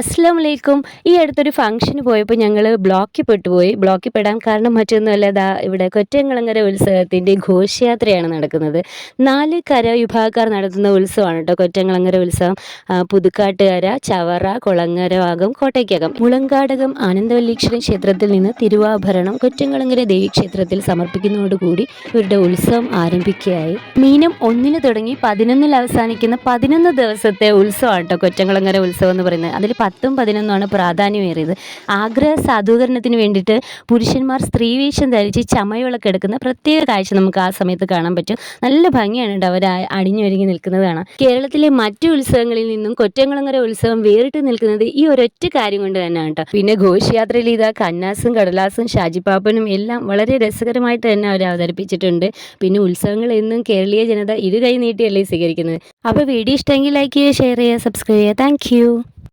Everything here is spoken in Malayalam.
അസ്സലാമലൈക്കും. ഈ അടുത്തൊരു ഫംഗ്ഷന് പോയപ്പോൾ ഞങ്ങൾ ബ്ലോക്കിൽ പെട്ടുപോയി. ബ്ലോക്കിൽ പെടാൻ കാരണം മറ്റൊന്നുമല്ല, ഇവിടെ കൊറ്റംകുളങ്ങര ഉത്സവത്തിൻ്റെ ഘോഷയാത്രയാണ് നടക്കുന്നത്. 4 കരവിഭാഗക്കാർ നടത്തുന്ന ഉത്സവമാണ് കേട്ടോ കൊറ്റംകുളങ്ങര ഉത്സവം. പുതുക്കാട്ടുകര, ചവറ, കുളങ്ങര ഭാഗം, കോട്ടയ്ക്കകം, മുളങ്കാടകം ആനന്ദവല്ലീശ്വരൻ ക്ഷേത്രത്തിൽ നിന്ന് തിരുവാഭരണം കൊറ്റംകുളങ്ങര ദേവീക്ഷേത്രത്തിൽ സമർപ്പിക്കുന്നതോടുകൂടി ഇവരുടെ ഉത്സവം ആരംഭിക്കുകയായി. മീനം 1 തുടങ്ങി 11 അവസാനിക്കുന്ന 11 ദിവസത്തെ ഉത്സവമാണ് കേട്ടോ കൊറ്റംകുളങ്ങര ഉത്സവം എന്ന് പറയുന്നത്. അതിൽ 10ഉം 11ഉമാണ് പ്രാധാന്യമേറിയത്. ആഗ്രഹ സാധൂകരണത്തിന് വേണ്ടിയിട്ട് പുരുഷന്മാർ സ്ത്രീവേഷം ധരിച്ച് ചമയവിളക്കെടുക്കുന്ന പ്രത്യേക കാഴ്ച നമുക്ക് ആ സമയത്ത് കാണാൻ പറ്റും. നല്ല ഭംഗിയാണ് കേട്ടോ അവർ അണിഞ്ഞൊരുങ്ങി നിൽക്കുന്നത് കാണാം. കേരളത്തിലെ മറ്റു ഉത്സവങ്ങളിൽ നിന്നും കൊറ്റംകുളങ്ങര ഉത്സവം വേറിട്ട് നിൽക്കുന്നത് ഈ ഒരൊറ്റ കാര്യം കൊണ്ട് തന്നെയാണ് കേട്ടോ. പിന്നെ ഘോഷയാത്രയിൽ ഇതാ കന്നാസും കടലാസും ഷാജിപ്പാപ്പനും എല്ലാം വളരെ രസകരമായിട്ട് തന്നെ അവർ അവതരിപ്പിച്ചിട്ടുണ്ട്. പിന്നെ ഉത്സവങ്ങൾ എന്നും കേരളീയ ജനത ഇരുകൈ നീട്ടിയല്ലേ സ്വീകരിക്കുന്നത്. അപ്പോൾ വീഡിയോ ഇഷ്ടമെങ്കിൽ ലൈക്ക് ചെയ്യുക, ഷെയർ ചെയ്യുക, സബ്സ്ക്രൈബ് ചെയ്യുക. താങ്ക്